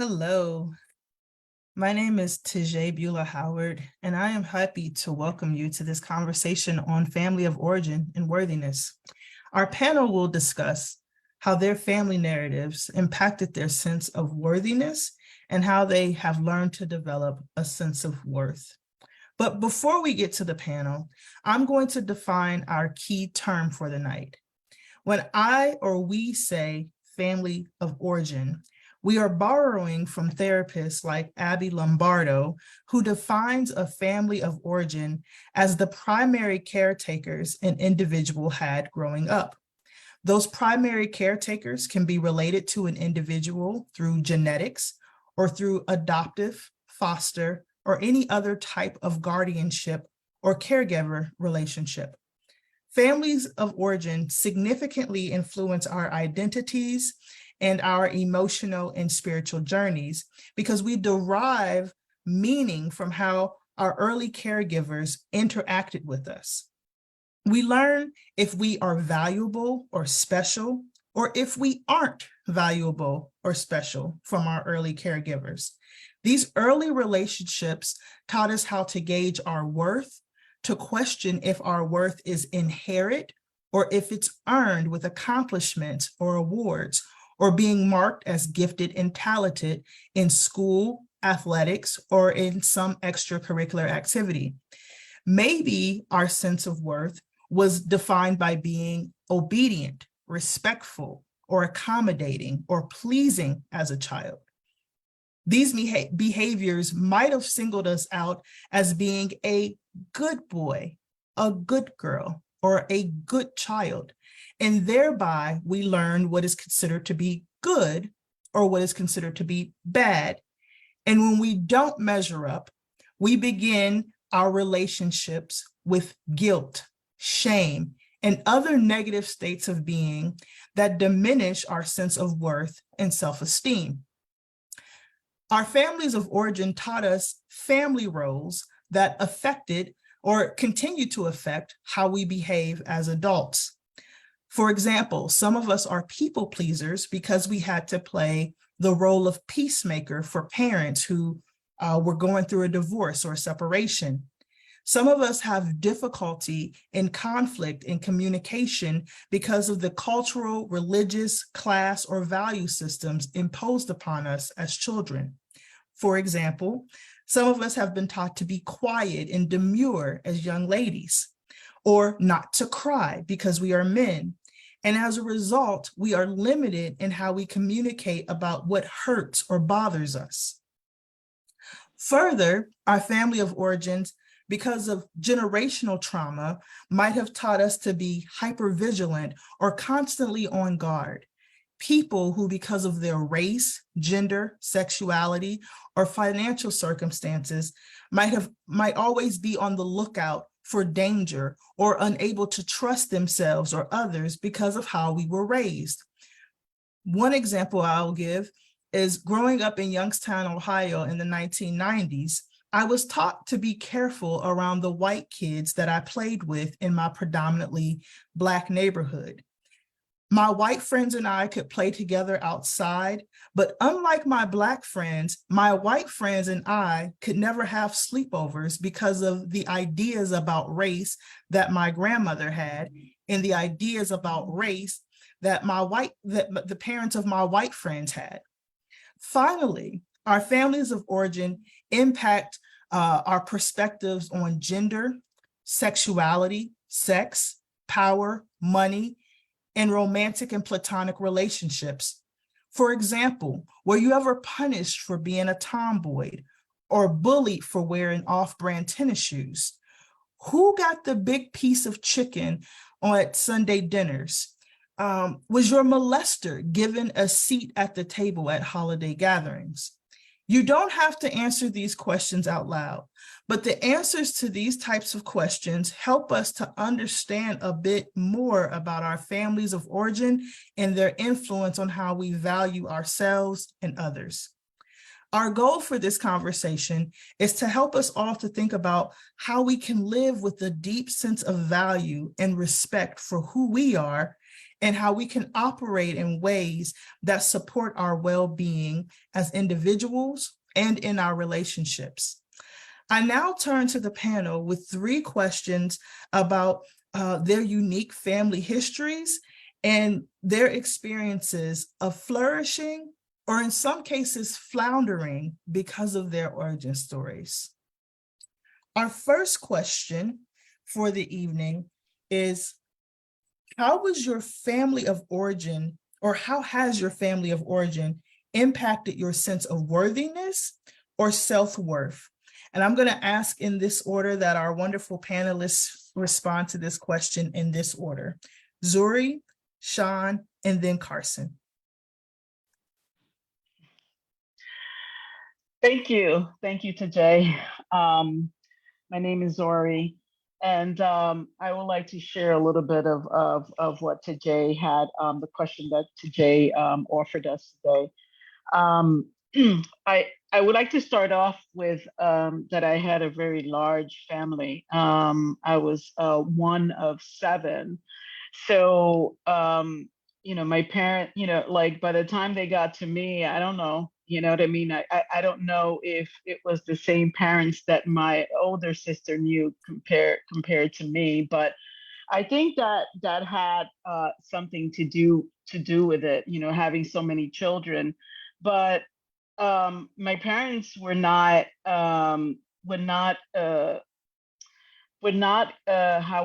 Hello, my name is Tijay Beulah Howard, and I am happy to welcome you to this conversation on family of origin and worthiness. Our panel will discuss how their family narratives impacted their sense of worthiness and how they have learned to develop a sense of worth. But before we get to the panel, I'm going to define our key term for the night. When I or we say family of origin, we are borrowing from therapists like Abby Lombardo, who defines a family of origin as the primary caretakers an individual had growing up. Those primary caretakers can be related to an individual through genetics or through adoptive, foster, or any other type of guardianship or caregiver relationship. Families of origin significantly influence our identities and our emotional and spiritual journeys because we derive meaning from how our early caregivers interacted with us. We learn if we are valuable or special, or if we aren't valuable or special from our early caregivers. These early relationships taught us how to gauge our worth, to question if our worth is inherent or if it's earned with accomplishments or awards, or being marked as gifted and talented in school, athletics, or in some extracurricular activity. Maybe our sense of worth was defined by being obedient, respectful, or accommodating, or pleasing as a child. These behaviors might have singled us out as being a good boy, a good girl, or a good child. And thereby we learn what is considered to be good or what is considered to be bad. And when we don't measure up, we begin our relationships with guilt, shame, and other negative states of being that diminish our sense of worth and self-esteem. Our families of origin taught us family roles that affected or continue to affect how we behave as adults. For example, some of us are people pleasers because we had to play the role of peacemaker for parents who were going through a divorce or separation. Some of us have difficulty in conflict in communication because of the cultural, religious, class, or value systems imposed upon us as children. For example, some of us have been taught to be quiet and demure as young ladies, or not to cry because we are men. And as a result, we are limited in how we communicate about what hurts or bothers us. Further, our family of origins, because of generational trauma, might have taught us to be hypervigilant or constantly on guard. People who, because of their race, gender, sexuality, or financial circumstances, might always be on the lookout for danger or unable to trust themselves or others because of how we were raised. One example I'll give is growing up in Youngstown, Ohio in the 1990s. I was taught to be careful around the white kids that I played with in my predominantly Black neighborhood. My white friends and I could play together outside, but unlike my Black friends, my white friends and I could never have sleepovers because of the ideas about race that my grandmother had and the ideas about race that the parents of my white friends had. Finally, our families of origin impact our perspectives on gender, sexuality, sex, power, money, and romantic and platonic relationships. For example, were you ever punished for being a tomboy or bullied for wearing off-brand tennis shoes? Who got the big piece of chicken at Sunday dinners? Was your molester given a seat at the table at holiday gatherings? You don't have to answer these questions out loud, but the answers to these types of questions help us to understand a bit more about our families of origin and their influence on how we value ourselves and others. Our goal for this conversation is to help us all to think about how we can live with a deep sense of value and respect for who we are, and how we can operate in ways that support our well-being as individuals and in our relationships. I now turn to the panel with 3 questions about their unique family histories and their experiences of flourishing, or in some cases floundering, because of their origin stories. Our first question for the evening is, how was your family of origin, or how has your family of origin impacted your sense of worthiness or self-worth? And I'm going to ask in this order that our wonderful panelists respond to this question in this order: Zuri, Sean, and then Carson. Thank you. Thank you, Tajay. My name is Zori, and I would like to share a little bit of what Tajay had, the question that Tajay offered us today. Um, I would like to start off with that I had a very large family. I was one of 7. So, my parent, like by the time they got to me, I don't know, you know what I mean? I don't know if it was the same parents that my older sister knew compared to me, but I think that had something to do with it, having so many children. But my parents were not how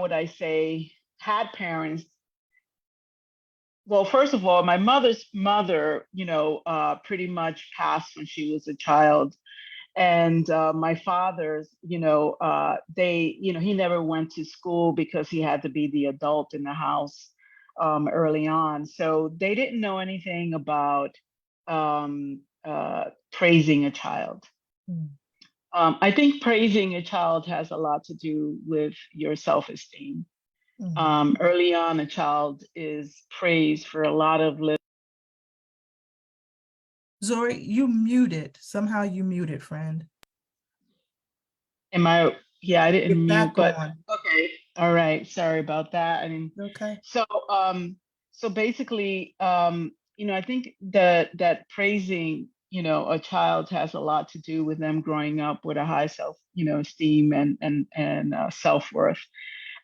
would I say, had parents. Well, first of all, my mother's mother, pretty much passed when she was a child, and my father's, he never went to school because he had to be the adult in the house early on, so they didn't know anything about praising a child. Mm. I think praising a child has a lot to do with your self-esteem. Early on, a child is praised for a lot of little. Zori, you muted. Somehow you muted, friend. Am I? Yeah, I You're didn't mute, back but on. okay. All right. Sorry about that. I mean, Okay. so basically, I think that praising, a child has a lot to do with them growing up with a high self, esteem and self-worth.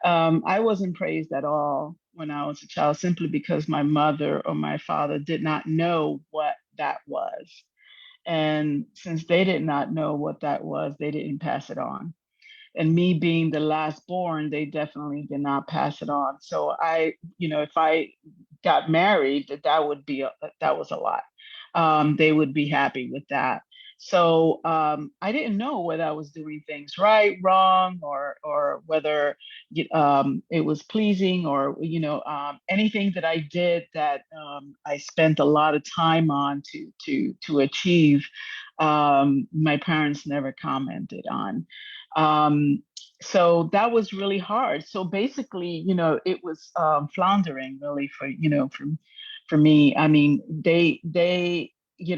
I wasn't praised at all when I was a child, simply because my mother or my father did not know what that was. And since they did not know what that was, they didn't pass it on. And me being the last born, they definitely did not pass it on. So if I got married, that was a lot. They would be happy with that. So I didn't know whether I was doing things right, wrong, or whether it was pleasing, or anything that I did that I spent a lot of time on to achieve. My parents never commented on. Um, so that was really hard. So basically, it was floundering really for me. I mean,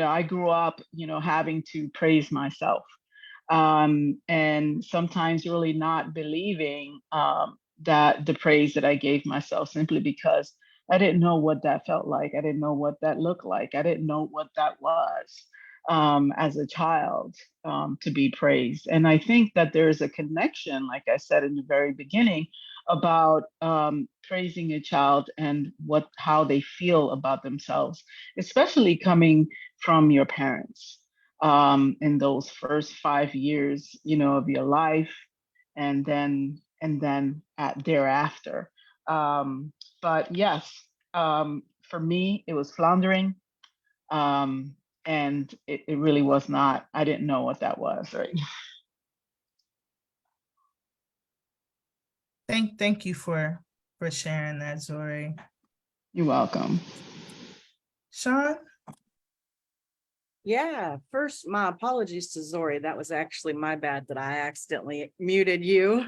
I grew up, having to praise myself, and sometimes really not believing that the praise that I gave myself, simply because I didn't know what that felt like. I didn't know what that looked like. I didn't know what that was as a child, to be praised. And I think that there is a connection, like I said in the very beginning, about praising a child and how they feel about themselves, especially coming from your parents in those first 5 years, of your life, and then thereafter. But yes, for me, it was floundering, um, and it really was not. I didn't know what that was. Right. Thank you for sharing that, Zori. You're welcome. Sean? Yeah, first, my apologies to Zori. That was actually my bad that I accidentally muted you.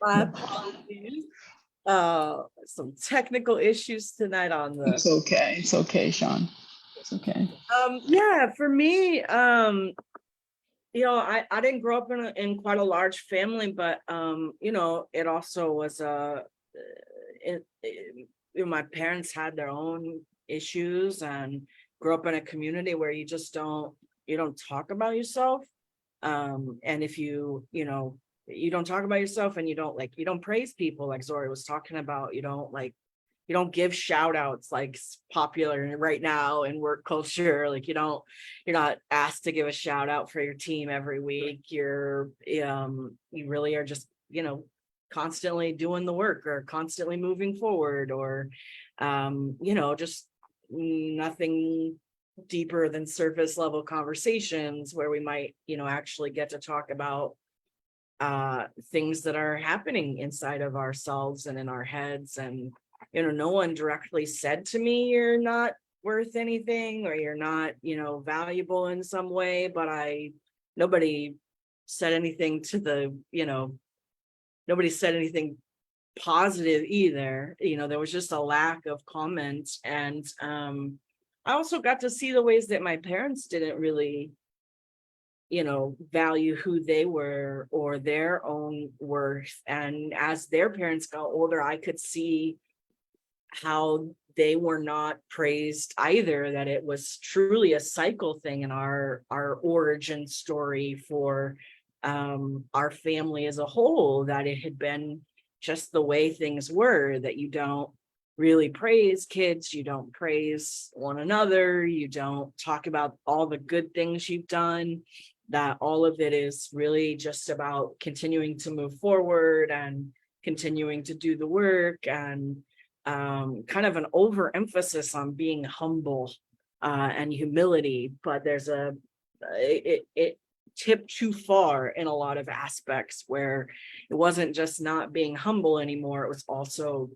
My apologies. Some technical issues tonight on the. It's okay. It's okay, Sean. It's okay. Yeah, for me, I didn't grow up in quite a large family, but it also was my parents had their own issues, and grew up in a community where you don't talk about yourself. And if you don't talk about yourself, and you don't praise people, like Zori was talking about. You don't give shout outs like popular right now in work culture. Like you're not asked to give a shout out for your team every week. You really are just, constantly doing the work, or constantly moving forward, or, just nothing deeper than surface level conversations where we might, actually get to talk about things that are happening inside of ourselves and in our heads. And no one directly said to me, you're not worth anything, or you're not, valuable in some way, but nobody said anything nobody said anything positive either. There was just a lack of comments. And I also got to see the ways that my parents didn't really value who they were or their own worth. And as their parents got older, I could see how they were not praised either, that it was truly a cycle thing in our origin story for our family as a whole, that it had been just the way things were, that you don't really praise kids, you don't praise one another, you don't talk about all the good things you've done, that all of it is really just about continuing to move forward and continuing to do the work, and kind of an overemphasis on being humble and humility. But it tipped too far in a lot of aspects, where it wasn't just not being humble anymore, it was also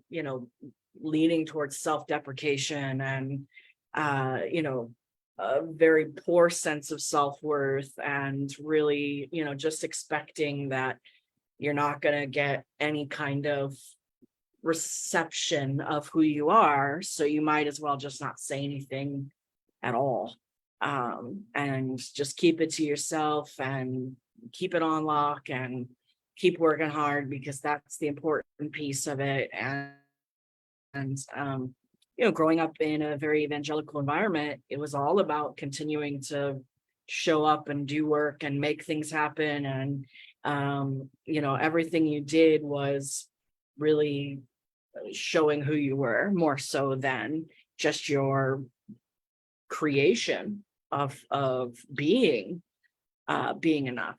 leaning towards self-deprecation and a very poor sense of self-worth, and really just expecting that you're not going to get any kind of reception of who you are, so you might as well just not say anything at all, and just keep it to yourself and keep it on lock and keep working hard, because that's the important piece of it. And growing up in a very evangelical environment, it was all about continuing to show up and do work and make things happen. And everything you did was really showing who you were, more so than just your creation of being enough.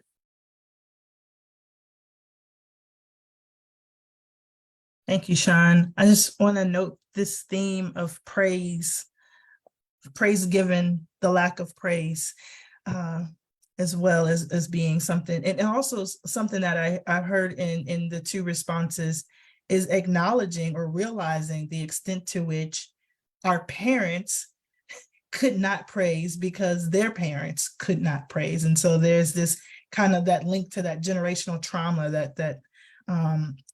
Thank you, Sean. I just want to note this theme of praise given, the lack of praise, as well as being something, and also something that I heard in the two responses, is acknowledging or realizing the extent to which our parents could not praise because their parents could not praise. And so there's this kind of that link to that generational trauma that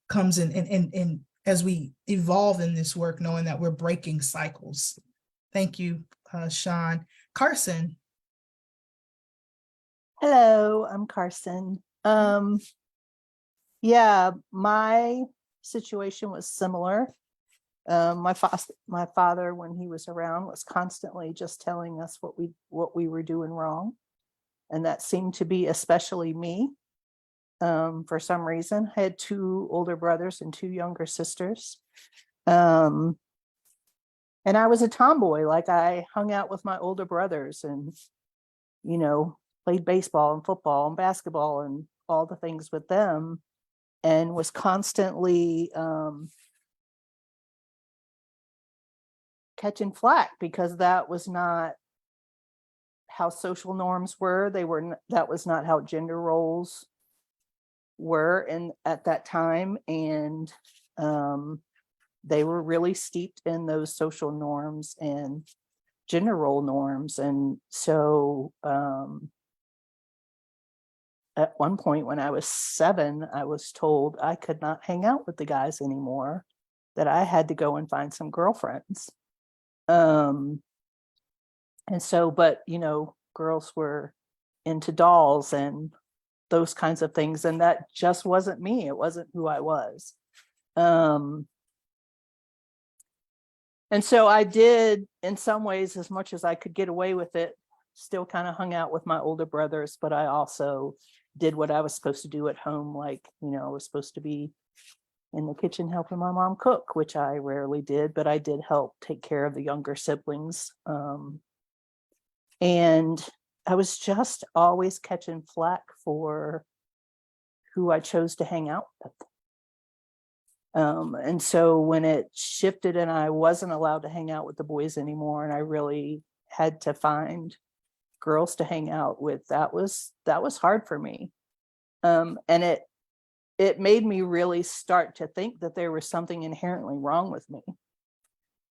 comes in as we evolve in this work, knowing that we're breaking cycles. Thank you, Sean. Carson. Hello, I'm Carson. Yeah, my situation was similar. My father, when he was around, was constantly just telling us what we were doing wrong, and that seemed to be especially me. For some reason, I had 2 older brothers and 2 younger sisters, and I was a tomboy. Like, I hung out with my older brothers, and played baseball and football and basketball and all the things with them, and was constantly catching flack because that was not how social norms were. That was not how gender roles were at that time, and they were really steeped in those social norms and gender role norms. And so at one point when I was 7, I was told I could not hang out with the guys anymore, that I had to go and find some girlfriends. And so, but, girls were into dolls and those kinds of things. And that just wasn't me. It wasn't who I was. And so I did, in some ways, as much as I could get away with it, still kind of hung out with my older brothers, but I also did what I was supposed to do at home. Like, I was supposed to be in the kitchen helping my mom cook, which I rarely did, but I did help take care of the younger siblings. And I was just always catching flack for who I chose to hang out with. And so when it shifted and I wasn't allowed to hang out with the boys anymore, and I really had to find girls to hang out with, that was hard for me. And it made me really start to think that there was something inherently wrong with me.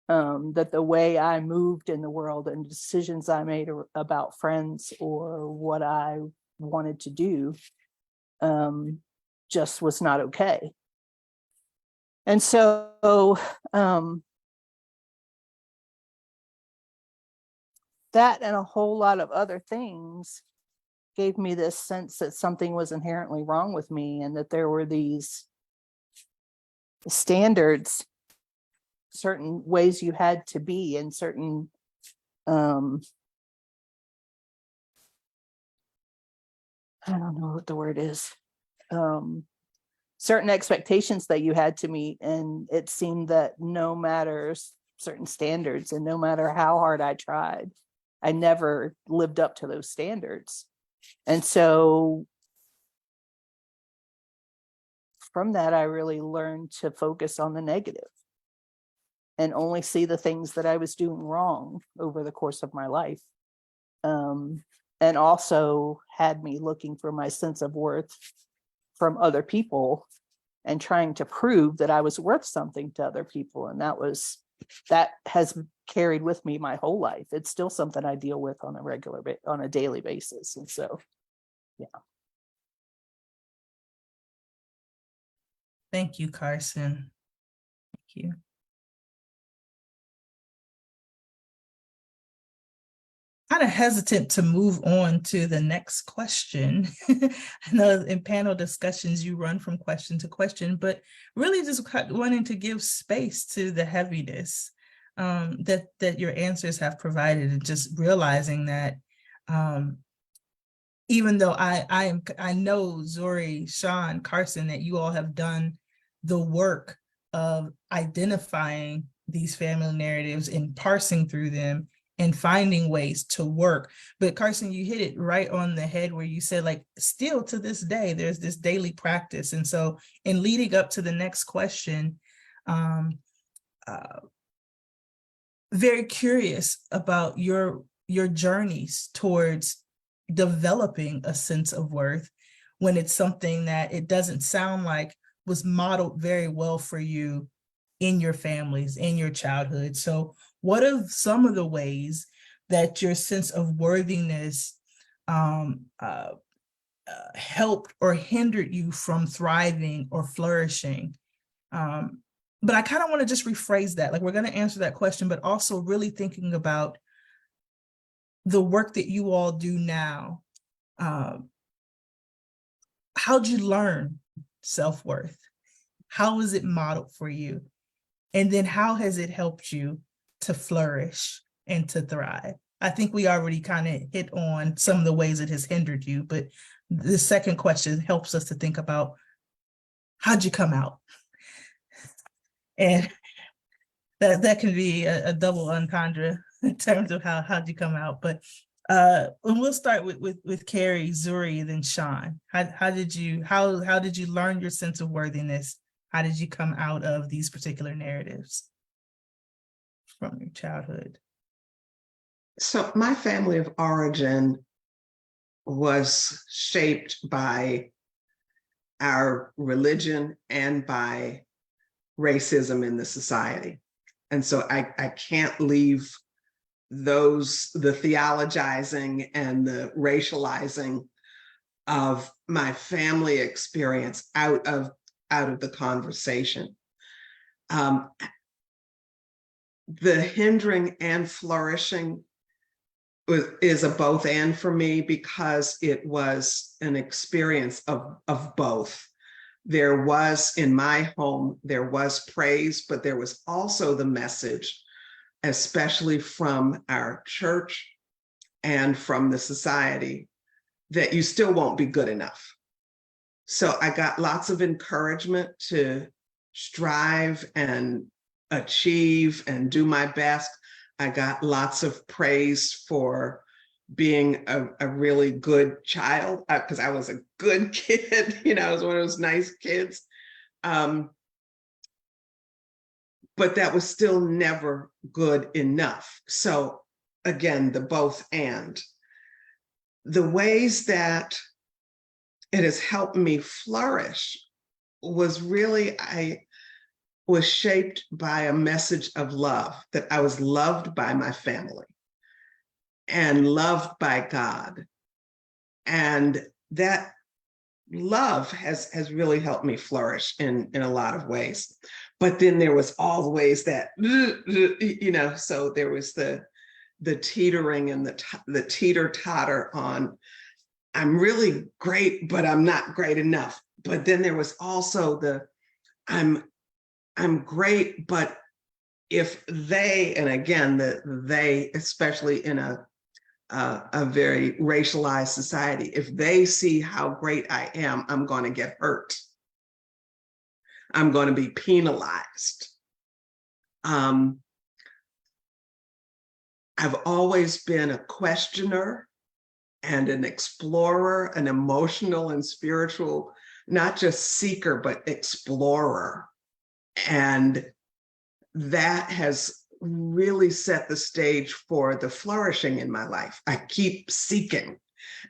That the way I moved in the world and decisions I made about friends or what I wanted to do just was not okay. And so that and a whole lot of other things gave me this sense that something was inherently wrong with me, and that there were these standards, certain ways you had to be, and certain I don't know what the word is, certain expectations that you had to meet. And it seemed that no matter certain standards and no matter how hard I tried, I never lived up to those standards. And so from that, I really learned to focus on the negative and only see the things that I was doing wrong over the course of my life. And also had me looking for my sense of worth from other people and trying to prove that I was worth something to other people. And that has carried with me my whole life. It's still something I deal with on a daily basis. And so, yeah. Thank you, Carson. Thank you. Kind of hesitant to move on to the next question. I know in panel discussions you run from question to question, but really just wanting to give space to the heaviness that your answers have provided, and just realizing that even though I know Zori, Sean, Carson, that you all have done the work of identifying these family narratives and parsing through them and finding ways to work. But Carson, you hit it right on the head where you said, like, still to this day, there's this daily practice. And so in leading up to the next question, very curious about your journeys towards developing a sense of worth when it's something that it doesn't sound like was modeled very well for you in your families, in your childhood. So what are some of the ways that your sense of worthiness helped or hindered you from thriving or flourishing? But I kind of want to just rephrase that. Like, we're going to answer that question, but also really thinking about the work that you all do now. How'd you learn self-worth? How was it modeled for you? And then how has it helped you to flourish and to thrive? I think we already kind of hit on some of the ways it has hindered you, but the second question helps us to think about, how'd you come out? And that can be a double entendre in terms of how'd you come out. But we'll start with Carrie, Zuri, and then Sean. How did you learn your sense of worthiness? How did you come out of these particular narratives from your childhood? So my family of origin was shaped by our religion and by racism in the society. And so I can't leave the theologizing and the racializing of my family experience out of the conversation. The hindering and flourishing is a both and for me, because it was an experience of both. There was, in my home, there was praise, but there was also the message, especially from our church and from the society, that you still won't be good enough. So I got lots of encouragement to strive and achieve and do my best. I got lots of praise for being a really good child, because I was a good kid. I was one of those nice kids. But that was still never good enough. So again, the both and. The ways that it has helped me flourish was really, I was shaped by a message of love, that I was loved by my family and loved by God. And that love has really helped me flourish in a lot of ways. But then there was all the ways that, so there was the teetering and the teeter-totter on, I'm really great, but I'm not great enough. But then there was also the, I'm great, but if they, and again, they, especially in a very racialized society, if they see how great I am, I'm going to get hurt. I'm going to be penalized. I've always been a questioner and an explorer, an emotional and spiritual, not just seeker, but explorer. And that has really set the stage for the flourishing in my life. I keep seeking.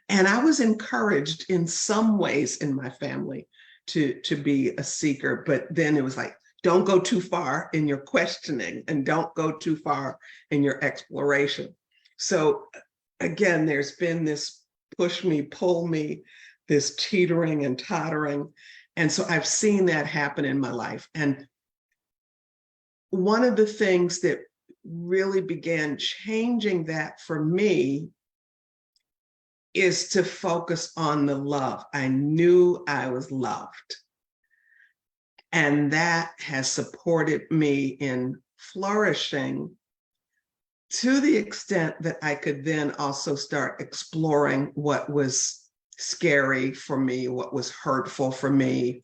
And I was encouraged in some ways in my family to be a seeker, but then it was like, don't go too far in your questioning and don't go too far in your exploration. So again, there's been this push me, pull me, this teetering and tottering. And so I've seen that happen in my life. And one of the things that really began changing that for me is to focus on the love. I knew I was loved. And that has supported me in flourishing to the extent that I could then also start exploring what was scary for me, what was hurtful for me,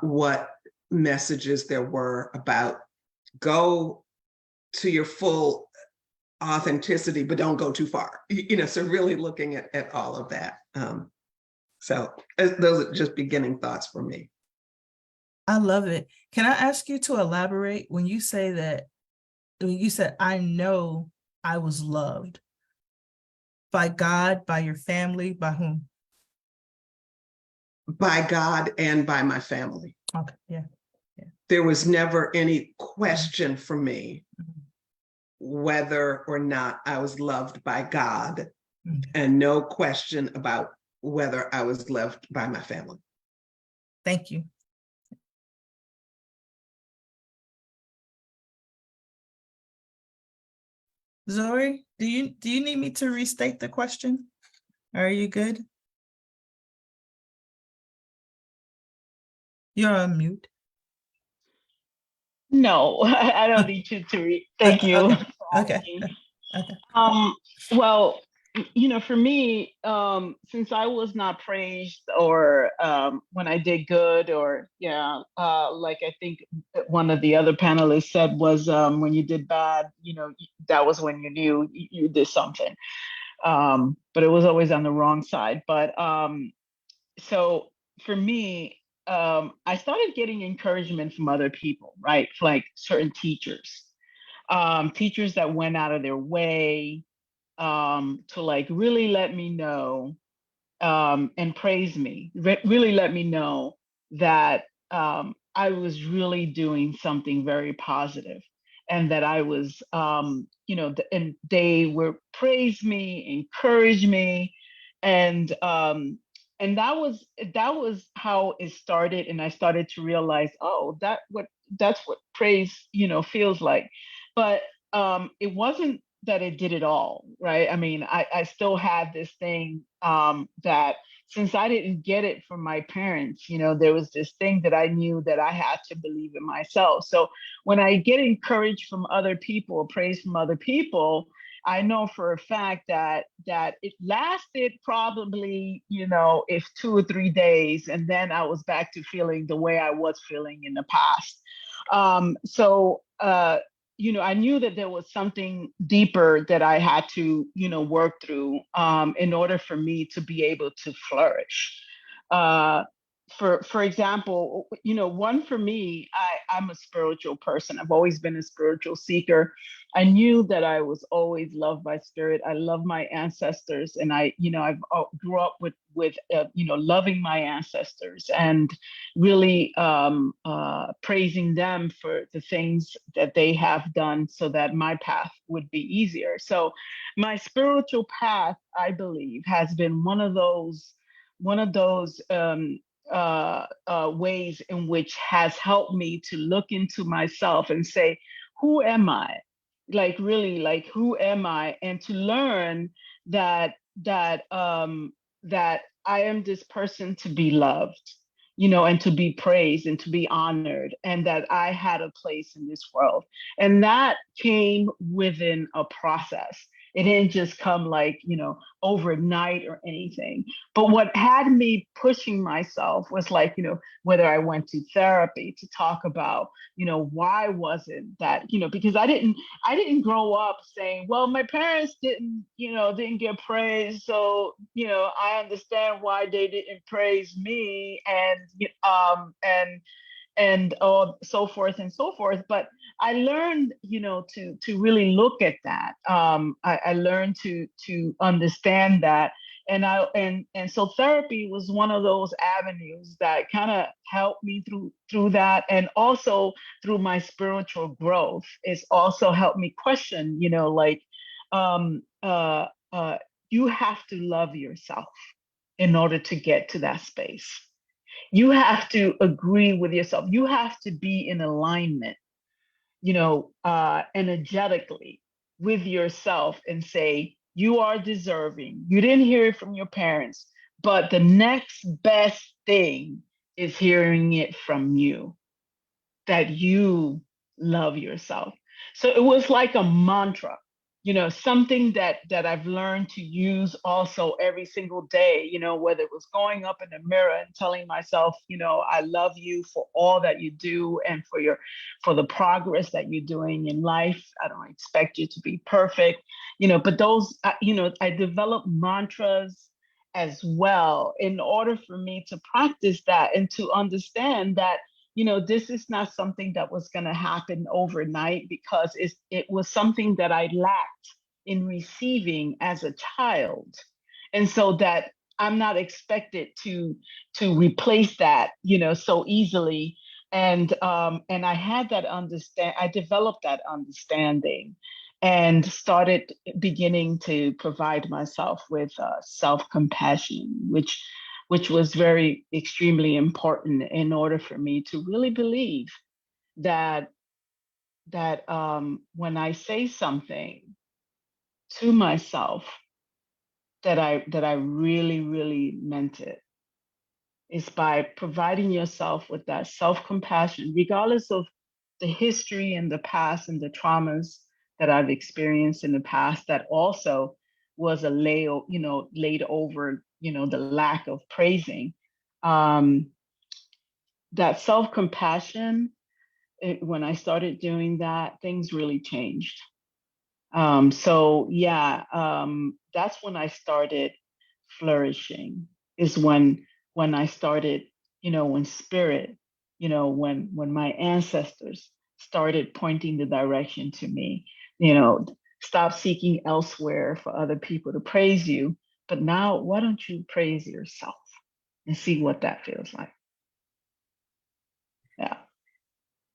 what messages there were about go to your full authenticity, but don't go too far. So really looking at all of that. So those are just beginning thoughts for me. I love it. Can I ask you to elaborate when you say that, when you said, I know I was loved by God, by your family, by whom? By God and by my family. Okay, yeah. There was never any question for me whether or not I was loved by God, and no question about whether I was loved by my family. Thank you. Zori, do you need me to restate the question? Are you good? You're on mute. No, I don't need you to read. Thank you. Okay. Well, for me, since I was not praised or when I did good, or like I think one of the other panelists said was when you did bad, that was when you knew you did something. But it was always on the wrong side. But so for me, I started getting encouragement from other people, right? Like certain teachers, teachers that went out of their way to like really let me know and praise me, really let me know that I was really doing something very positive, and that I was, and they were praise me, encourage me, and that was how it started, and I started to realize, oh, that's what praise feels like, but it wasn't that it did it all, right? I mean, I still had this thing that since I didn't get it from my parents, you know, there was this thing that I knew that I had to believe in myself. So when I get encouraged from other people, praise from other people, I know for a fact that it lasted probably, you know, if 2 or 3 days, and then I was back to feeling the way I was feeling in the past. You know, I knew that there was something deeper that I had to, you know, work through in order for me to be able to flourish. For example, you know, one for me, I'm a spiritual person. I've always been a spiritual seeker. I knew that I was always loved by spirit. I love my ancestors, and you know, I've grew up with you know, loving my ancestors and really praising them for the things that they have done so that my path would be easier. So my spiritual path, I believe, has been one of those ways in which has helped me to look into myself and say, who am I? Like really, like who am I? And to learn that that I am this person to be loved, you know, and to be praised and to be honored, and that I had a place in this world. And that came within a process. It didn't just come like, you know, overnight or anything. But what had me pushing myself was like, you know, whether I went to therapy to talk about, you know, why was it that, you know, because I didn't grow up saying, well, my parents didn't get praise, so, you know, I understand why they didn't praise me, and so forth and so forth. But I learned, you know, to really look at that. I learned to understand that, and so therapy was one of those avenues that kind of helped me through that, and also through my spiritual growth, it's also helped me question, you know, like um, uh, uh, you have to love yourself in order to get to that space. You have to agree with yourself. You have to be in alignment, you know, energetically with yourself and say, you are deserving. You didn't hear it from your parents, but the next best thing is hearing it from you, that you love yourself. So it was like a mantra, you know, something that I've learned to use also every single day, you know, whether it was going up in the mirror and telling myself, you know, I love you for all that you do and for the progress that you're doing in life. I don't expect you to be perfect, you know, but those, you know, I developed mantras as well in order for me to practice that and to understand that, you know, this is not something that was going to happen overnight, because it was something that I lacked in receiving as a child. And so that I'm not expected to replace that, you know, so easily. And I developed that understanding and started beginning to provide myself with self-compassion, which was very extremely important in order for me to really believe that when I say something to myself, that I really really meant it. Is by providing yourself with that self-compassion, regardless of the history and the past and the traumas that I've experienced in the past, that also was laid over, you know, the lack of praising. Um, that self-compassion, when I started doing that, things really changed. So yeah, that's when I started flourishing, is when I started, you know, when spirit, you know, when my ancestors started pointing the direction to me, you know, stop seeking elsewhere for other people to praise you, but now why don't you praise yourself and see what that feels like? Yeah.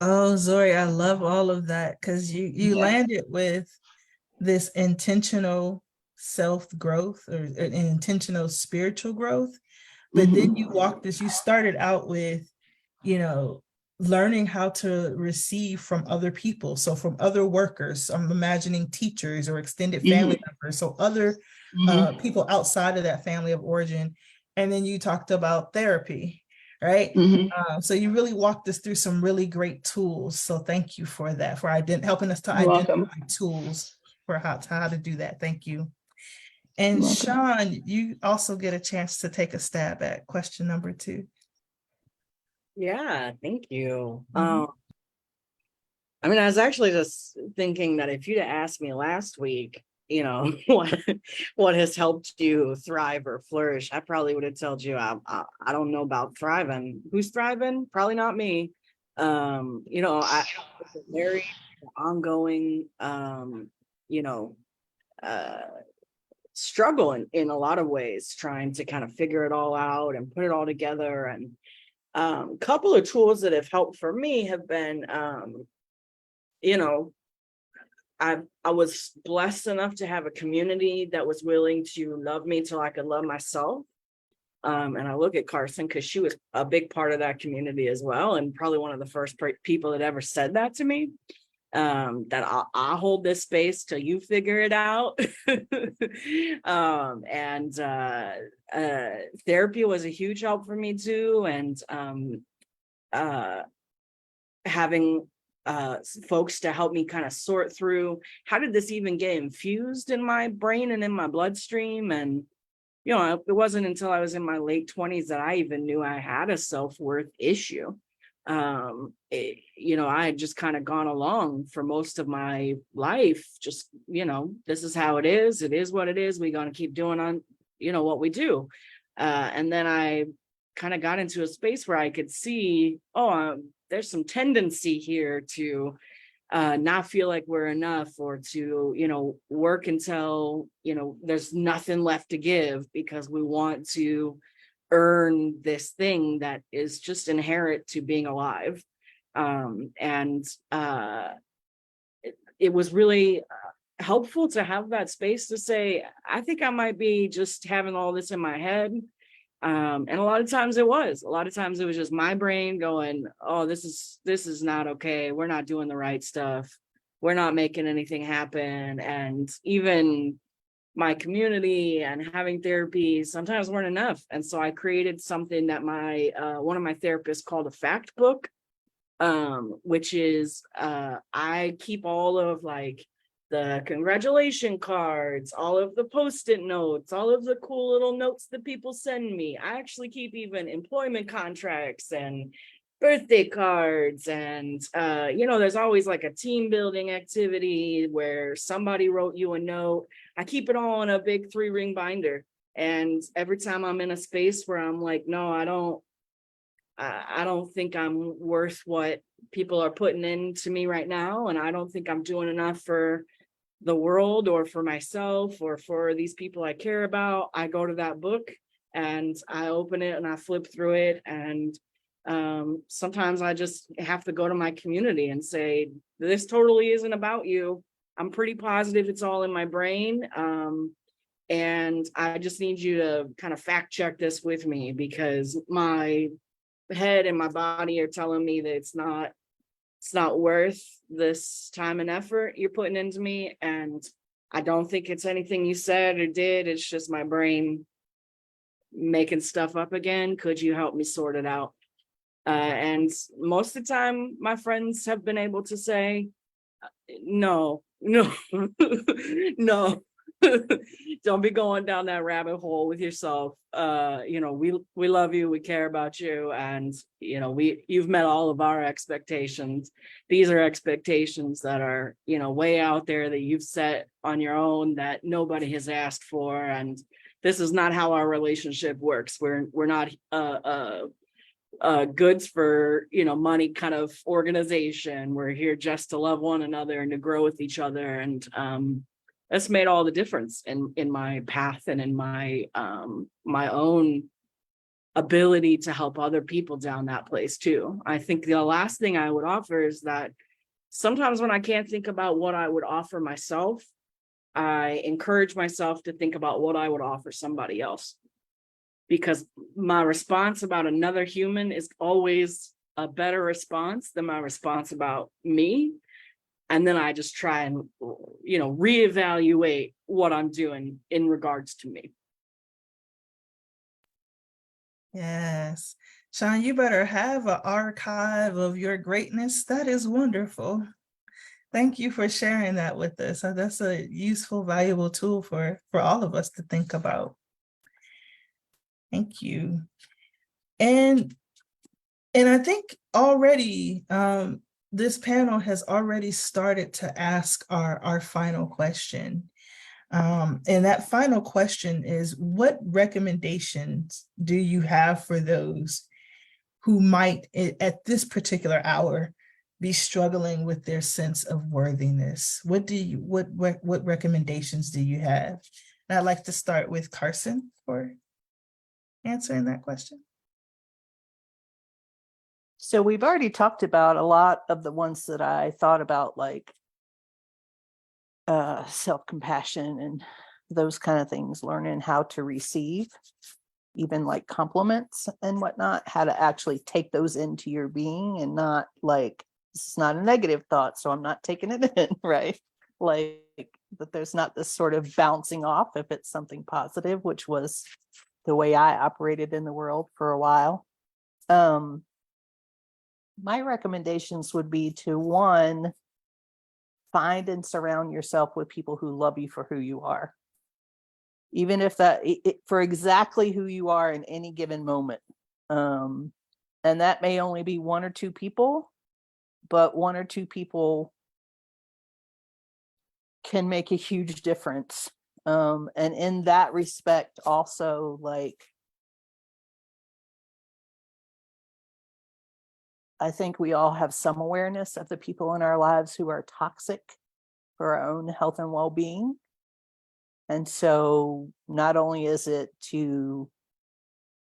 Oh, Zori, I love all of that, because you Yeah. landed with this intentional self-growth, or an intentional spiritual growth. But then Mhm. you started out with, you know, learning how to receive from other people. So from other workers, I'm imagining teachers or extended family members, so other people outside of that family of origin. And then you talked about therapy, right? So you really walked us through some really great tools. So thank you for that, for helping us to You're welcome. identify tools for how to do that. Thank you. You're And welcome. Sean, you also get a chance to take a stab at question number 2. Yeah, thank you. Mhm. I mean, I was actually just thinking that if you'd have asked me last week, what has helped you thrive or flourish, I probably would have told you I don't know about thriving. Who's thriving? Probably not me. It's a very ongoing, you know, uh, struggle in a lot of ways, trying to kind of figure it all out and put it all together. And couple of tools that have helped for me have been, you know, I was blessed enough to have a community that was willing to love me till I could love myself. And I look at Carson because she was a big part of that community as well, and probably one of the first people that ever said that to me. That I'll hold this space till you figure it out. And therapy was a huge help for me too, and having folks to help me kind of sort through how did this even get infused in my brain and in my bloodstream. And it wasn't until I was in my late 20s that I even knew I had a self-worth issue. I had just kind of gone along for most of my life, just this is how it is what it is, we're going to keep doing on what we do. And then I kind of got into a space where I could see, there's some tendency here to not feel like we're enough, or to work until there's nothing left to give, because we want to earn this thing that is just inherent to being alive. It was really helpful to have that space to say, I think I might be just having all this in my head. And a lot of times it was just my brain going, oh, this is not okay, we're not doing the right stuff, we're not making anything happen. And even my community and having therapy sometimes weren't enough. And so I created something that my one of my therapists called a fact book, which is I keep all of like the congratulation cards, all of the post-it notes, all of the cool little notes that people send me. I actually keep even employment contracts and birthday cards. And there's always like a team building activity where somebody wrote you a note. I keep it all in a big 3-ring binder. And every time I'm in a space where I'm like, no, I don't think I'm worth what people are putting into me right now, and I don't think I'm doing enough for the world or for myself or for these people I care about, I go to that book and I open it and I flip through it. And sometimes I just have to go to my community and say, this totally isn't about you. I'm pretty positive it's all in my brain. And I just need you to kind of fact check this with me, because my head and my body are telling me that it's not worth this time and effort you're putting into me. And I don't think it's anything you said or did. It's just my brain making stuff up again. Could you help me sort it out? And most of the time, my friends have been able to say, no, no, don't be going down that rabbit hole with yourself. We love you, we care about you, and you've met all of our expectations. These are expectations that are way out there that you've set on your own, that nobody has asked for, and this is not how our relationship works. We're not goods for money kind of organization. We're here just to love one another and to grow with each other. And that's made all the difference in my path and in my my own ability to help other people down that place too. I think the last thing I would offer is that sometimes when I can't think about what I would offer myself, I encourage myself to think about what I would offer somebody else. Because my response about another human is always a better response than my response about me. And then I just try and, reevaluate what I'm doing in regards to me. Yes. Sean, you better have an archive of your greatness. That is wonderful. Thank you for sharing that with us. That's a useful, valuable tool for all of us to think about. Thank you. And I think already this panel has already started to ask our final question. And that final question is, what recommendations do you have for those who might at this particular hour be struggling with their sense of worthiness? What recommendations do you have? And I'd like to start with Carson for answering that question. So we've already talked about a lot of the ones that I thought about, like self-compassion and those kind of things, learning how to receive even like compliments and whatnot, how to actually take those into your being and not like, this is not a negative thought, so I'm not taking it in, right? Like that there's not this sort of bouncing off if it's something positive, which was the way I operated in the world for a while. My recommendations would be to, one, find and surround yourself with people who love you for who you are. Even if for exactly who you are in any given moment. And that may only be one or two people, but one or two people can make a huge difference. And in that respect, also, like, I think we all have some awareness of the people in our lives who are toxic for our own health and well-being. And so not only is it to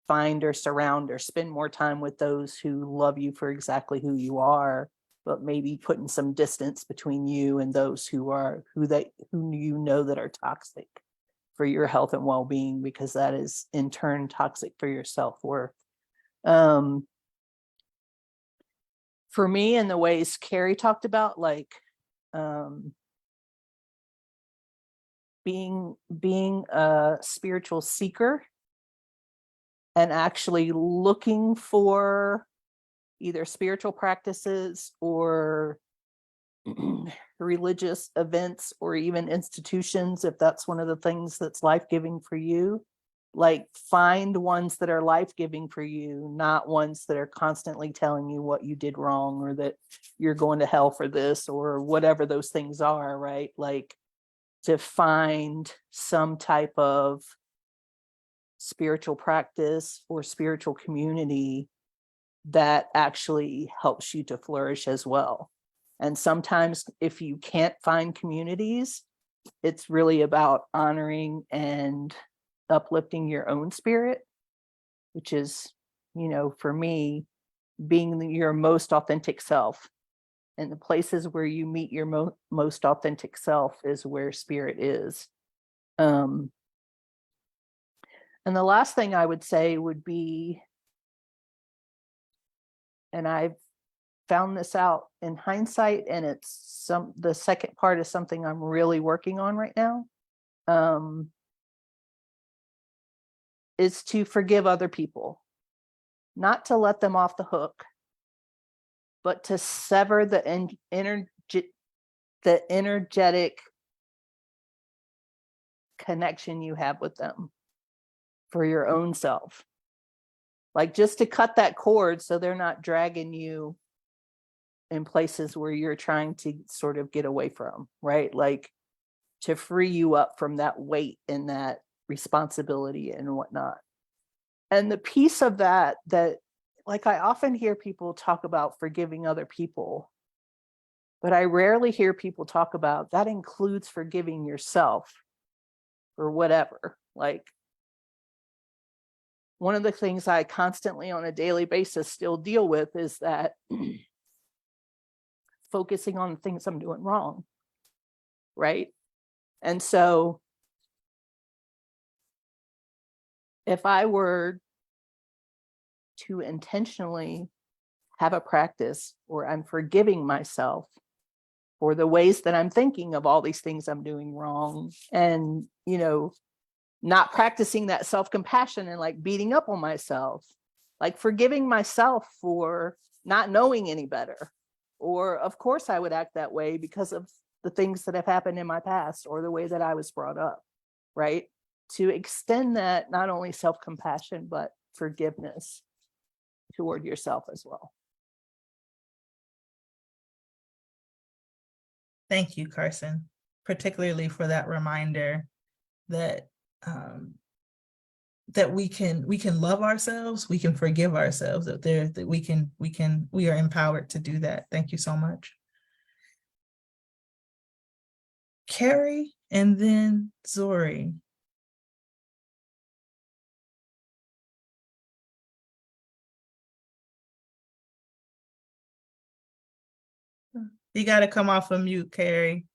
find or surround or spend more time with those who love you for exactly who you are, but maybe putting some distance between you and those who you know that are toxic for your health and well-being, because that is in turn toxic for your self-worth. For me, in the ways Carrie talked about, like being a spiritual seeker and actually looking for either spiritual practices or religious events or even institutions, if that's one of the things that's life-giving for you. Like, find ones that are life-giving for you, not ones that are constantly telling you what you did wrong or that you're going to hell for this or whatever those things are, right? Like, to find some type of spiritual practice or spiritual community that actually helps you to flourish as well. And sometimes if you can't find communities, it's really about honoring and uplifting your own spirit, which is, for me, being your most authentic self. And the places where you meet your most authentic self is where spirit is. And the last thing I would say would be, and I've found this out in hindsight, and the second part is something I'm really working on right now, is to forgive other people, not to let them off the hook, but to sever the energetic connection you have with them for your own self. Like, just to cut that cord so they're not dragging you in places where you're trying to sort of get away from, right? Like, to free you up from that weight and that responsibility and whatnot. And the piece of that, like, I often hear people talk about forgiving other people, but I rarely hear people talk about that includes forgiving yourself or whatever. Like, one of the things I constantly on a daily basis still deal with is that focusing on the things I'm doing wrong, right? And so if I were to intentionally have a practice where I'm forgiving myself for the ways that I'm thinking of all these things I'm doing wrong, and, you know, not practicing that self-compassion and like beating up on myself, like forgiving myself for not knowing any better. Or of course I would act that way because of the things that have happened in my past or the way that I was brought up, right? To extend that not only self-compassion, but forgiveness toward yourself as well. Thank you, Carson, particularly for that reminder that that we can love ourselves, we can forgive ourselves, that we are empowered to do that. Thank you so much. Carrie and then Zori. You got to come off of mute, Carrie.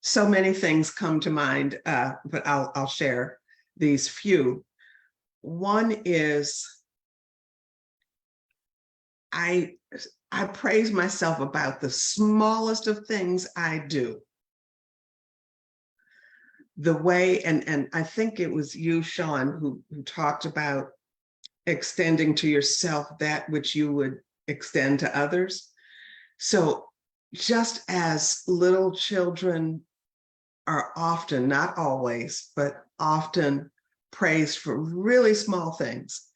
So many things come to mind, but I'll share these few. One is I praise myself about the smallest of things I do. The way, and I think it was you, Sean, who talked about extending to yourself that which you would extend to others. So just as little children are often, not always, but often praised for really small things,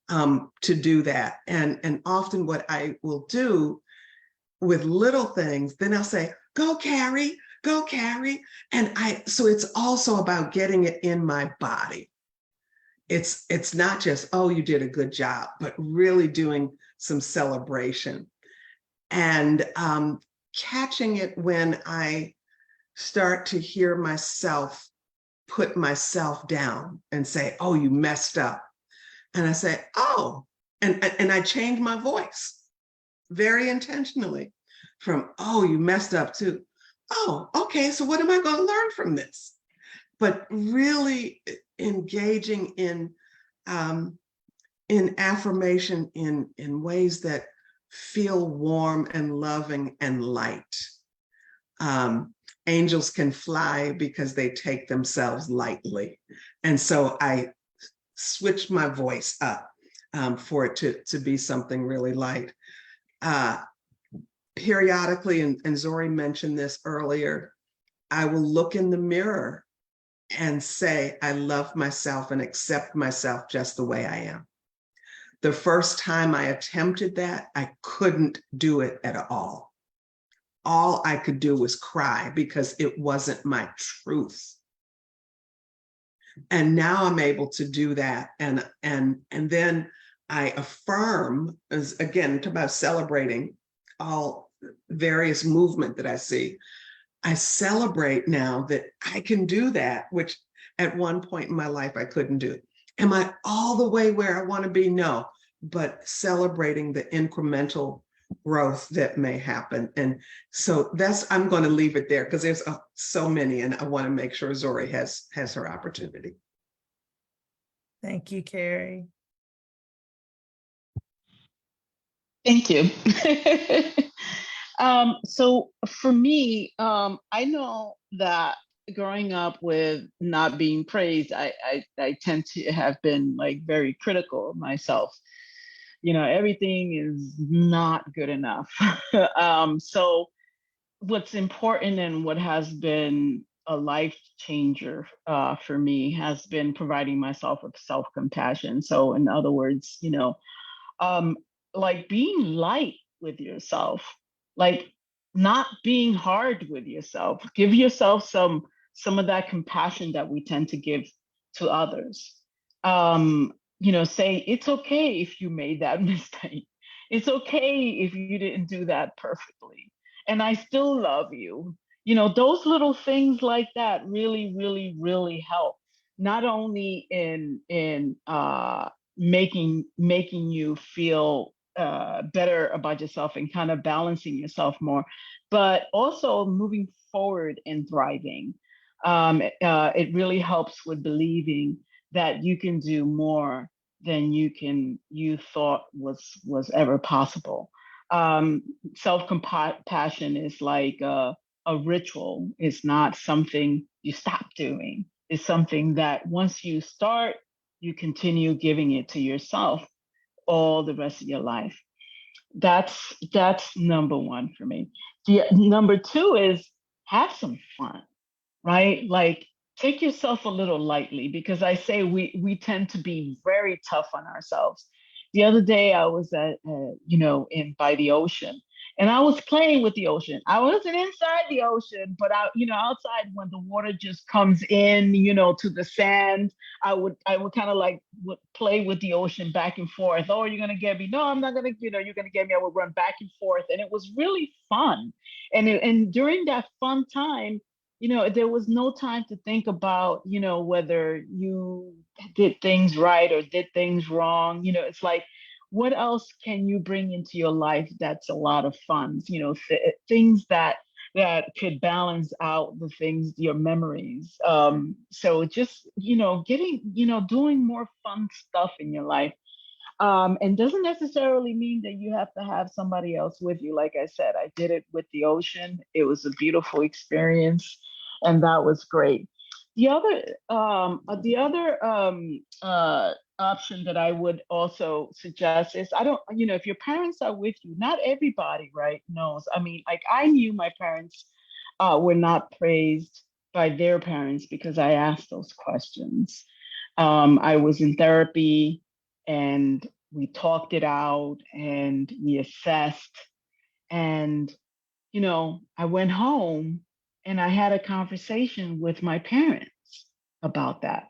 to do that. And often what I will do with little things, then I'll say, go Carrie, go Carrie. So it's also about getting it in my body. It's not just, oh, you did a good job, but really doing some celebration and catching it when I start to hear myself put myself down and say, oh, you messed up. And I say, oh, and I change my voice very intentionally from, oh, you messed up to, oh, okay, so what am I going to learn from this? But really engaging in affirmation in ways that feel warm and loving and light. Angels can fly because they take themselves lightly. And so I switched my voice up for it to be something really light. Periodically, and Zori mentioned this earlier, I will look in the mirror and say, I love myself and accept myself just the way I am. The first time I attempted that, I couldn't do it at all. All I could do was cry because it wasn't my truth. And now I'm able to do that. And then I affirm, as again, talk about celebrating all various movement that I see. I celebrate now that I can do that, which at one point in my life I couldn't do. Am I all the way where I want to be? No, but celebrating the incremental growth that may happen. And so I'm going to leave it there because there's so many, and I want to make sure Zori has her opportunity. Thank you, Carrie. Thank you. So for me, I know that growing up with not being praised, I tend to have been like very critical of myself. You know, everything is not good enough. So what's important and what has been a life changer for me has been providing myself with self-compassion. So in other words, you know, like being light with yourself, like not being hard with yourself. Give yourself some of that compassion that we tend to give to others. You know, say it's okay if you made that mistake. It's okay if you didn't do that perfectly, and I still love you. You know, those little things like that really, really, really help. Not only in making you feel better about yourself and kind of balancing yourself more, but also moving forward and thriving. It really helps with believing that you can do more than you thought was ever possible. Self-compassion is like a ritual. It's not something you stop doing. It's something that once you start, you continue giving it to yourself all the rest of your life. That's number one for me. The number two is have some fun, right? Like take yourself a little lightly, because I say we tend to be very tough on ourselves. The other day I was at in by the ocean, and I was playing with the ocean. I wasn't inside the ocean, but outside when the water just comes in, to the sand. I would kind of like would play with the ocean back and forth. Oh, you're gonna get me? No, I'm not gonna. You're gonna get me. I would run back and forth, and it was really fun. And during that fun time, there was no time to think about, whether you did things right or did things wrong. It's like, what else can you bring into your life that's a lot of fun? Things that could balance out the things, your memories. So just, getting, doing more fun stuff in your life. And doesn't necessarily mean that you have to have somebody else with you. Like I said, I did it with the ocean. It was a beautiful experience, and that was great. The other option that I would also suggest is, I don't, if your parents are with you, not everybody, right, knows. I mean, like I knew my parents were not praised by their parents because I asked those questions. I was in therapy, and we talked it out and we assessed. And, I went home and I had a conversation with my parents about that.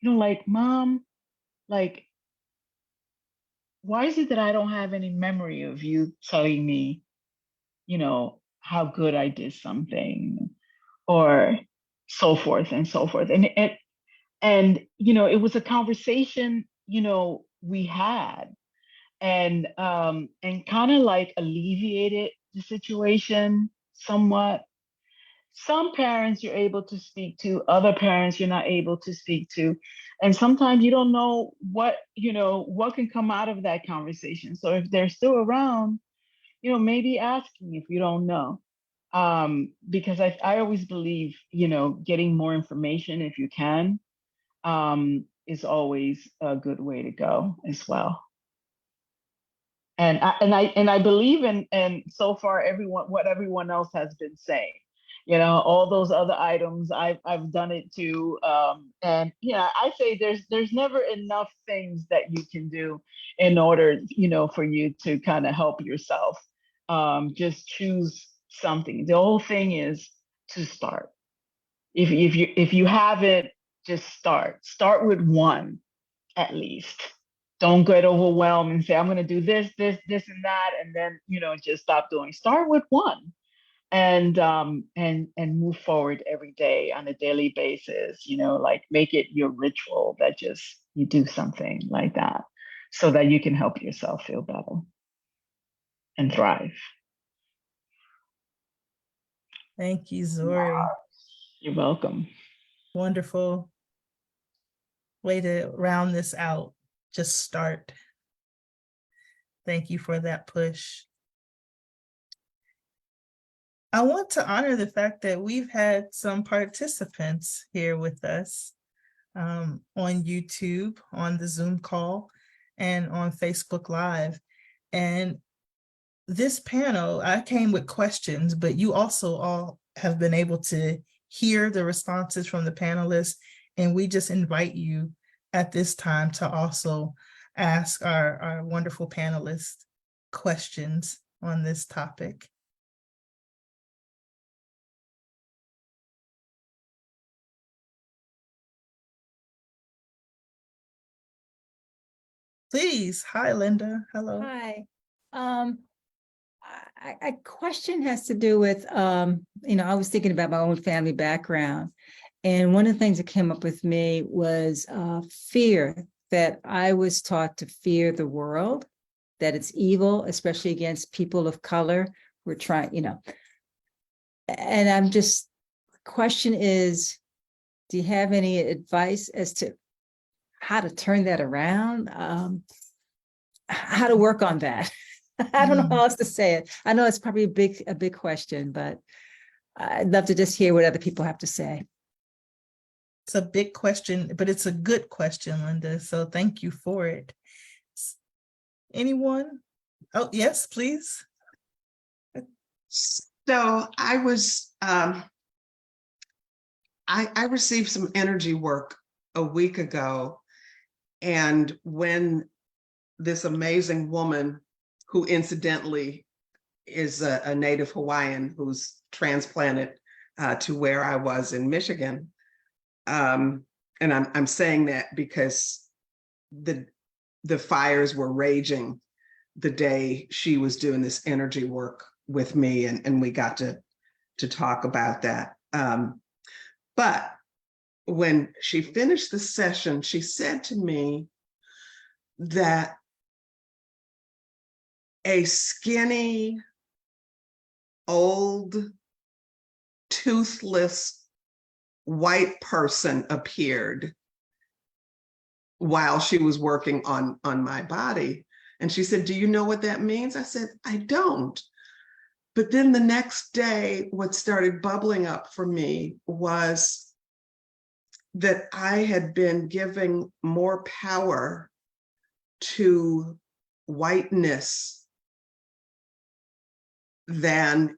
Like, Mom, like, why is it that I don't have any memory of you telling me, how good I did something, or so forth and so forth. And it was a conversation, we had, and kind of like alleviated the situation somewhat. Some parents you're able to speak to, other parents you're not able to speak to. And sometimes you don't know what can come out of that conversation. So if they're still around, maybe asking if you don't know. Because I always believe, getting more information if you can, is always a good way to go as well. And I believe in, and so far what everyone else has been saying, all those other items I've done it too. And yeah, I say there's never enough things that you can do in order, for you to kind of help yourself. Just choose something. The whole thing is to start. If you haven't, just start with one at least. Don't get overwhelmed and say, I'm going to do this, and that, and then, just stop doing. Start with one, and move forward every day on a daily basis, like make it your ritual that just you do something like that so that you can help yourself feel better and thrive. Thank you, Zori. You're welcome. Wonderful way to round this out. Just start. Thank you for that push. I want to honor the fact that we've had some participants here with us on YouTube, on the Zoom call, and on Facebook Live. And this panel, I came with questions, but you also all have been able to hear the responses from the panelists. And we just invite you at this time to also ask our wonderful panelists questions on this topic. Please. Hi, Linda. Hello. Hi. A question has to do with, I was thinking about my own family background. And one of the things that came up with me was fear, that I was taught to fear the world, that it's evil, especially against people of color. We're trying, and I'm just, question is, do you have any advice as to how to turn that around, how to work on that. I don't know how else to say it. I know it's probably a big question, but I'd love to just hear what other people have to say. It's a big question, but it's a good question, Linda. So thank you for it. Anyone? Oh, yes, please. So I was, I received some energy work a week ago. And when this amazing woman, who incidentally is a native Hawaiian who's transplanted to where I was in Michigan. And I'm saying that because the fires were raging the day she was doing this energy work with me, and we got to talk about that. But when she finished the session, she said to me that a skinny, old, toothless white person appeared while she was working on my body. And she said, "Do you know what that means?" I said, "I don't." But then the next day, what started bubbling up for me was that I had been giving more power to whiteness than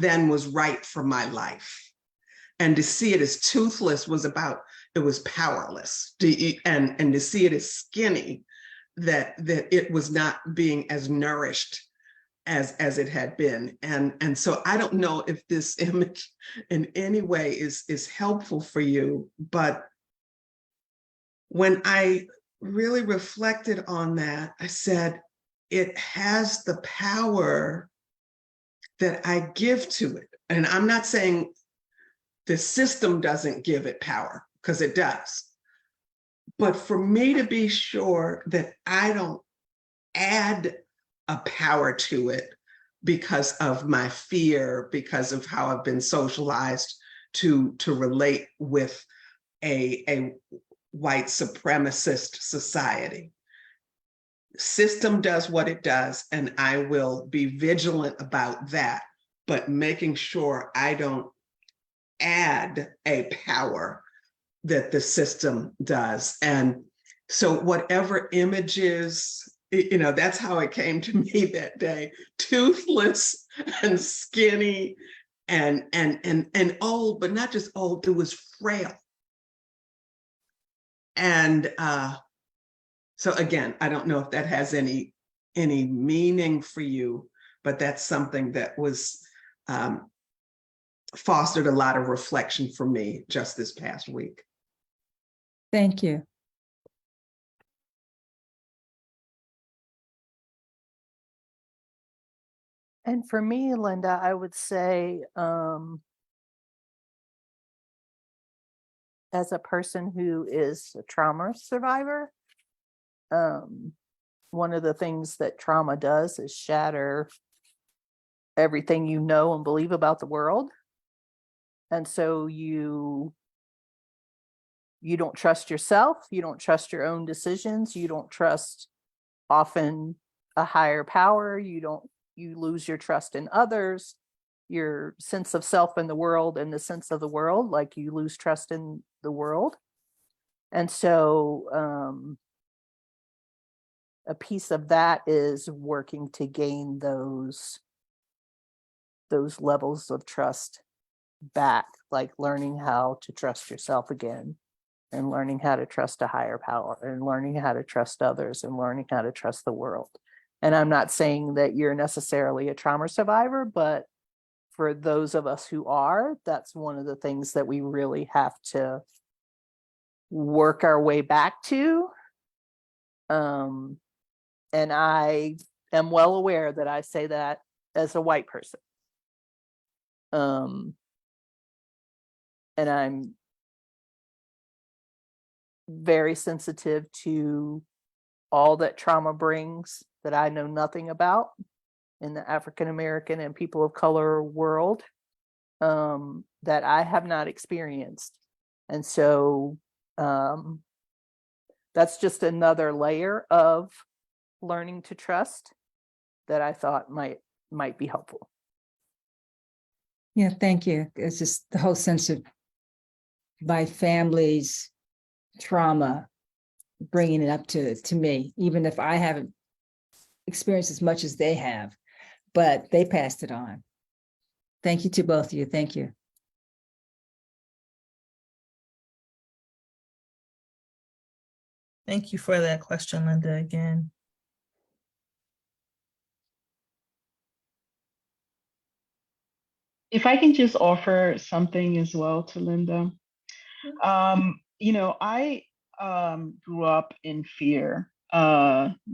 was right for my life. And to see it as toothless was about, it was powerless. And to see it as skinny, that it was not being as nourished as it had been. And so I don't know if this image in any way is helpful for you, but when I really reflected on that, I said, it has the power that I give to it. And I'm not saying the system doesn't give it power, because it does. But for me to be sure that I don't add a power to it because of my fear, because of how I've been socialized to relate with a white supremacist society. System does what it does, and I will be vigilant about that, but making sure I don't add a power that the system does. And so whatever images, that's how it came to me that day: toothless and skinny and old, but not just old, it was frail. And so again, I don't know if that has any meaning for you, but that's something that was fostered a lot of reflection for me just this past week. Thank you. And for me, Linda, I would say, as a person who is a trauma survivor, one of the things that trauma does is shatter everything you know and believe about the world. And so you don't trust yourself, you don't trust your own decisions, you don't trust often a higher power, you lose your trust in others, your sense of self in the world, and the sense of the world, like you lose trust in the world. And so a piece of that is working to gain those levels of trust back, like learning how to trust yourself again, and learning how to trust a higher power, and learning how to trust others, and learning how to trust the world. And I'm not saying that you're necessarily a trauma survivor, but for those of us who are, that's one of the things that we really have to work our way back to. And I am well aware that I say that as a white person. And I'm very sensitive to all that trauma brings that I know nothing about in the African American and people of color world, that I have not experienced. And so That's just another layer of learning to trust that I thought might be helpful. Yeah, thank you. It's just the whole sense of my family's trauma, bringing it up to me, even if I haven't experienced as much as they have, but they passed it on. Thank you to both of you. Thank you. Thank you for that question, Linda, again. If I can just offer something as well to Linda. I grew up in fear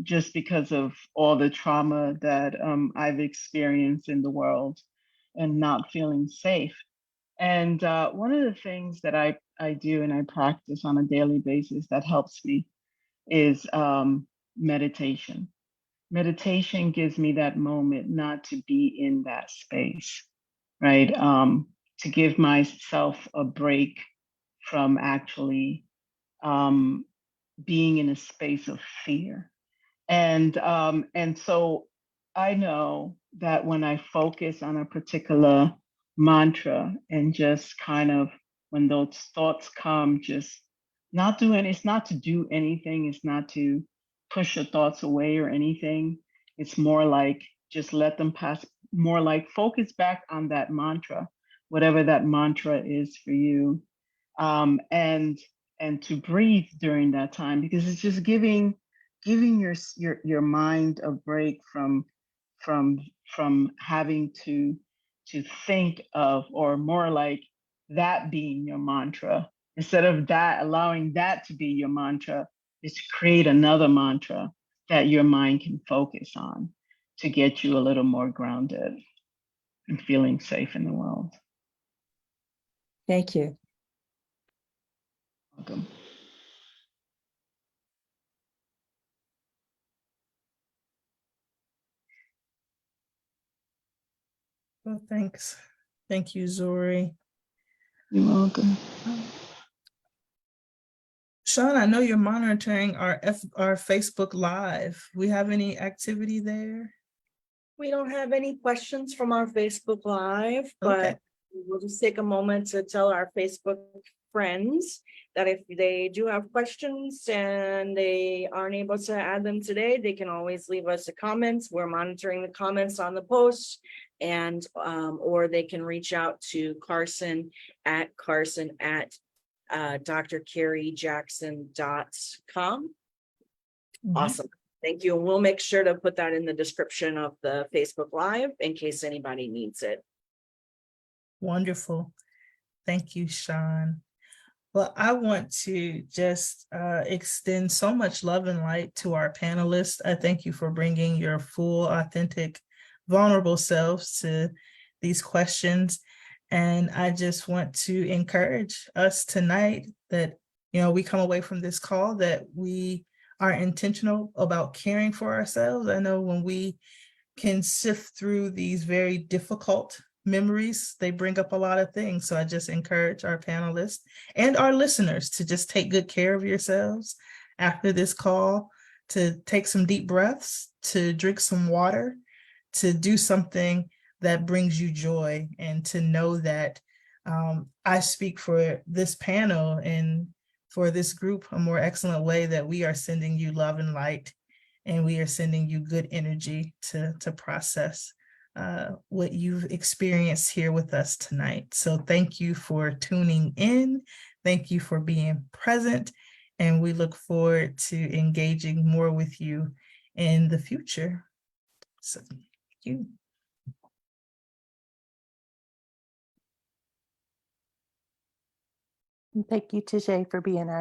just because of all the trauma that I've experienced in the world and not feeling safe. And one of the things that I do and I practice on a daily basis that helps me is meditation. Meditation gives me that moment not to be in that space, right? To give myself a break from actually being in a space of fear. And so I know that when I focus on a particular mantra and just kind of when those thoughts come, just not doing it's not to do anything, it's not to push your thoughts away or anything. It's more like just let them pass, more like focus back on that mantra, whatever that mantra is for you. And to breathe during that time, because it's just giving your mind a break from from having to think of, or more like that being your mantra, instead of that allowing that to be your mantra, is to create another mantra that your mind can focus on to get you a little more grounded and feeling safe in the world. Thank you. Welcome. Well, thanks. Thank you, Zori. You're welcome. Sean, I know you're monitoring our Facebook Live. We have any activity there? We don't have any questions from our Facebook Live, Okay. but we'll just take a moment to tell our Facebook friends that if they do have questions and they aren't able to add them today, they can always leave us a comment. We're monitoring the comments on the post, and or they can reach out to Carson at drcarriejackson.com. Awesome. Thank you. And we'll make sure to put that in the description of the Facebook Live in case anybody needs it. Wonderful. Thank you, Sean. Well, I want to just extend so much love and light to our panelists. I thank you for bringing your full, authentic, vulnerable selves to these questions. And I just want to encourage us tonight that, we come away from this call that we are intentional about caring for ourselves. I know when we can sift through these very difficult memories, they bring up a lot of things. So I just encourage our panelists and our listeners to just take good care of yourselves after this call, to take some deep breaths, to drink some water, to do something that brings you joy, and to know that I speak for this panel and for this group a more excellent way, that we are sending you love and light, and we are sending you good energy to process what you've experienced here with us tonight. So thank you for tuning in. Thank you for being present. And we look forward to engaging more with you in the future. So thank you. And thank you, Tijay, for being our